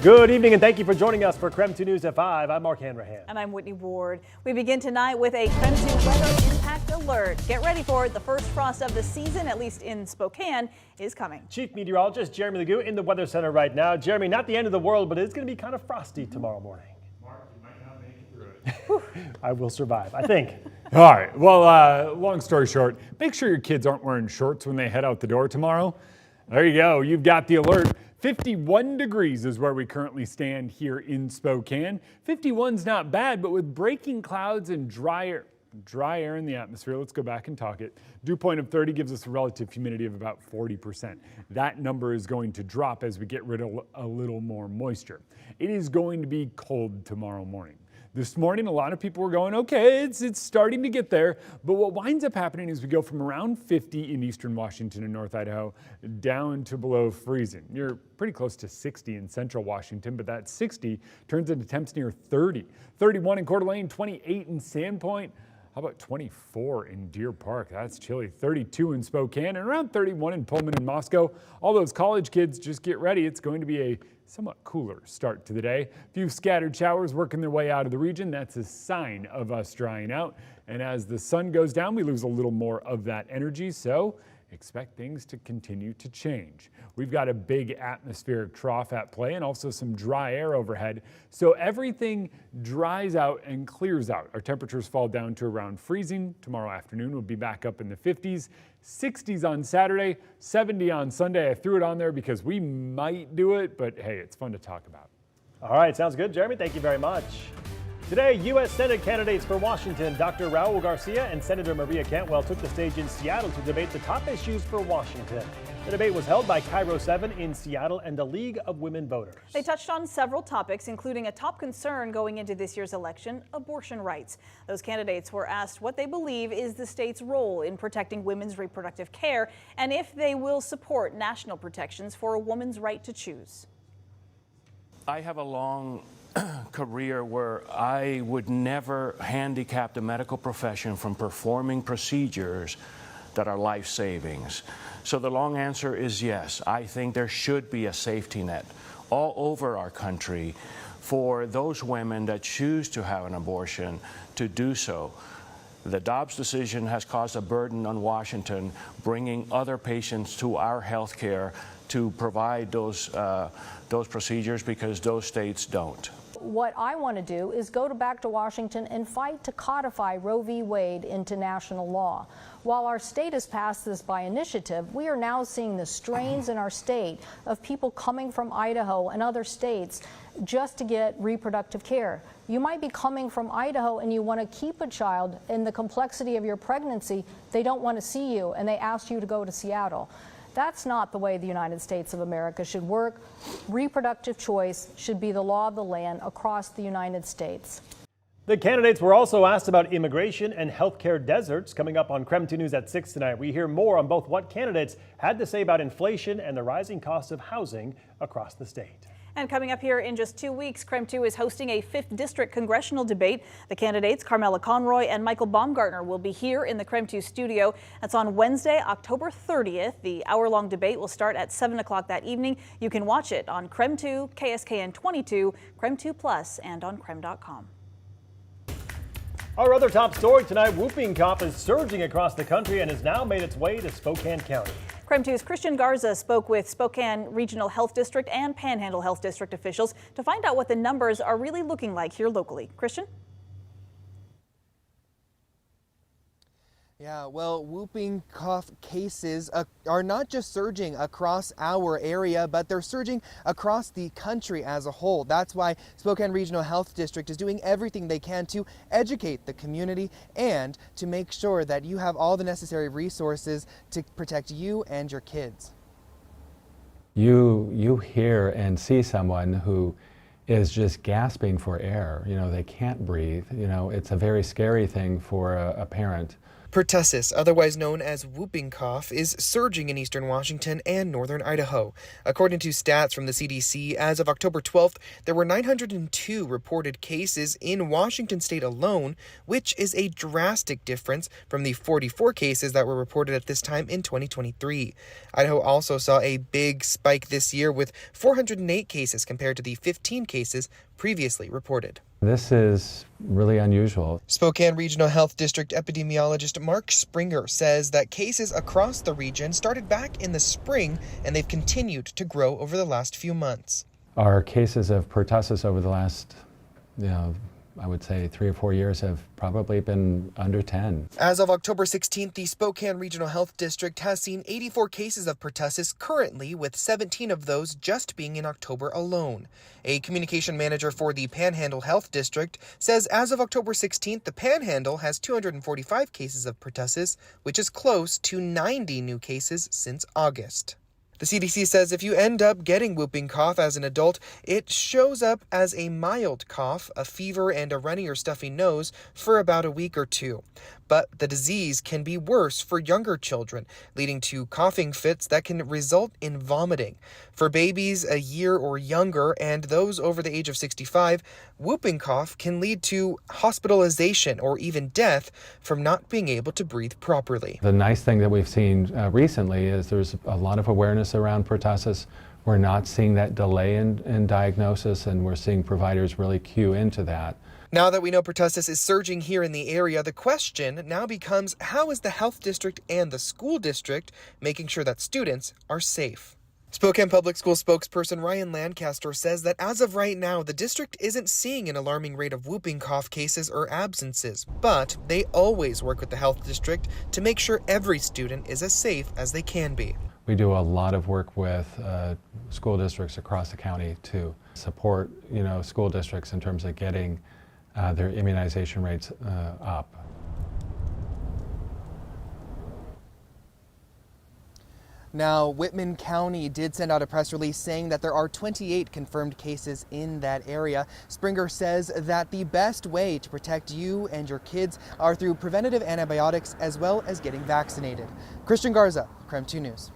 Good evening and thank you for joining us for KREM 2 News at 5. I'm Mark Hanrahan. And I'm Whitney Ward. We begin tonight with a KREM 2 weather impact alert. Get ready for it. The first frost of the season, at least in Spokane, is coming. Chief Meteorologist Jeremy Legoo in the Weather Center right now. Jeremy, not the end of the world, but it's going to be kind of frosty tomorrow morning. Mark, you might not make it through it. I will survive, I think. All right, well, long story short, make sure your kids aren't wearing shorts when they head out the door tomorrow. There you go, you've got the alert. 51 degrees is where we currently stand here in Spokane. 51's not bad, but with breaking clouds and dry air in the atmosphere, let's go back and talk it. Dew point of 30 gives us a relative humidity of about 40%. That number is going to drop as we get rid of a little more moisture. It is going to be cold tomorrow morning. This morning, a lot of people were going, okay, it's starting to get there. But what winds up happening is we go from around 50 in eastern Washington and North Idaho down to below freezing. You're pretty close to 60 in central Washington, but that 60 turns into temps near 30. 31 in Coeur d'Alene, 28 in Sandpoint. How about 24 in Deer Park? That's chilly. 32 in Spokane and around 31 in Pullman and Moscow. All those college kids, just get ready. It's going to be a somewhat cooler start to the day. A few scattered showers working their way out of the region. That's a sign of us drying out. And as the sun goes down, we lose a little more of that energy. So expect things to continue to change. We've got a big atmospheric trough at play and also some dry air overhead. So everything dries out and clears out. Our temperatures fall down to around freezing. Tomorrow afternoon we'll be back up in the 50s, 60s on Saturday, 70 on Sunday. I threw it on there because we might do it, but hey, it's fun to talk about. All right, sounds good, Jeremy. Thank you very much. Today, U.S. Senate candidates for Washington, Dr. Raul Garcia and Senator Maria Cantwell took the stage in Seattle to debate the top issues for Washington. The debate was held by Cairo 7 in Seattle and the League of Women Voters. They touched on several topics, including a top concern going into this year's election, abortion rights. Those candidates were asked what they believe is the state's role in protecting women's reproductive care and if they will support national protections for a woman's right to choose. I have a long career where I would never handicap the medical profession from performing procedures that are life savings. So the long answer is yes. I think there should be a safety net all over our country for those women that choose to have an abortion to do so. The Dobbs decision has caused a burden on Washington, bringing other patients to our health care to provide those procedures because those states don't. What I want to do is go back to Washington and fight to codify Roe v. Wade into national law. While our state has passed this by initiative, we are now seeing the strains in our state of people coming from Idaho and other states just to get reproductive care. You might be coming from Idaho and you want to keep a child. In the complexity of your pregnancy, they don't want to see you and they ask you to go to Seattle. That's not the way the United States of America should work. Reproductive choice should be the law of the land across the United States. The candidates were also asked about immigration and healthcare deserts. Coming up on KREM 2 News at 6 tonight, we hear more on both what candidates had to say about inflation and the rising cost of housing across the state. And coming up here in just 2 weeks, KREM 2 is hosting a 5th District congressional debate. The candidates, Carmela Conroy and Michael Baumgartner, will be here in the KREM 2 studio. That's on Wednesday, October 30th. The hour-long debate will start at 7 o'clock that evening. You can watch it on KREM 2, KSKN 22, KREM 2 Plus, and on KREM.com. Our other top story tonight, whooping cough is surging across the country and has now made its way to Spokane County. KREM 2's Christian Garza spoke with Spokane Regional Health District and Panhandle Health District officials to find out what the numbers are really looking like here locally. Christian? Yeah, well, whooping cough cases are not just surging across our area, but they're surging across the country as a whole. That's why Spokane Regional Health District is doing everything they can to educate the community and to make sure that you have all the necessary resources to protect you and your kids. You hear and see someone who is just gasping for air. You know, they can't breathe. You know, it's a very scary thing for a parent Pertussis, otherwise known as whooping cough, is surging in eastern Washington and northern Idaho. According to stats from the CDC, as of October 12th, there were 902 reported cases in Washington state alone, which is a drastic difference from the 44 cases that were reported at this time in 2023. Idaho also saw a big spike this year with 408 cases compared to the 15 cases previously reported. This is really unusual. Spokane Regional Health District epidemiologist Mark Springer says that cases across the region started back in the spring and they've continued to grow over the last few months. Our cases of pertussis over the last, I would say 3 or 4 years have probably been under 10. As of October 16th, the Spokane Regional Health District has seen 84 cases of pertussis currently, with 17 of those just being in October alone. A communication manager for the Panhandle Health District says as of October 16th, the Panhandle has 245 cases of pertussis, which is close to 90 new cases since August. The CDC says if you end up getting whooping cough as an adult, it shows up as a mild cough, a fever, and a runny or stuffy nose for about a week or two. But the disease can be worse for younger children, leading to coughing fits that can result in vomiting. For babies a year or younger and those over the age of 65, whooping cough can lead to hospitalization or even death from not being able to breathe properly. The nice thing that we've seen recently is there's a lot of awareness around pertussis. We're not seeing that delay in diagnosis, and we're seeing providers really cue into that. Now that we know pertussis is surging here in the area, the question now becomes, how is the health district and the school district making sure that students are safe? Spokane Public School spokesperson Ryan Lancaster says that as of right now, the district isn't seeing an alarming rate of whooping cough cases or absences, but they always work with the health district to make sure every student is as safe as they can be. We do a lot of work with school districts across the county to support, school districts in terms of getting their immunization rates up. Now, Whitman County did send out a press release saying that there are 28 confirmed cases in that area. Springer says that the best way to protect you and your kids are through preventative antibiotics as well as getting vaccinated. Christian Garza, KREM 2 News.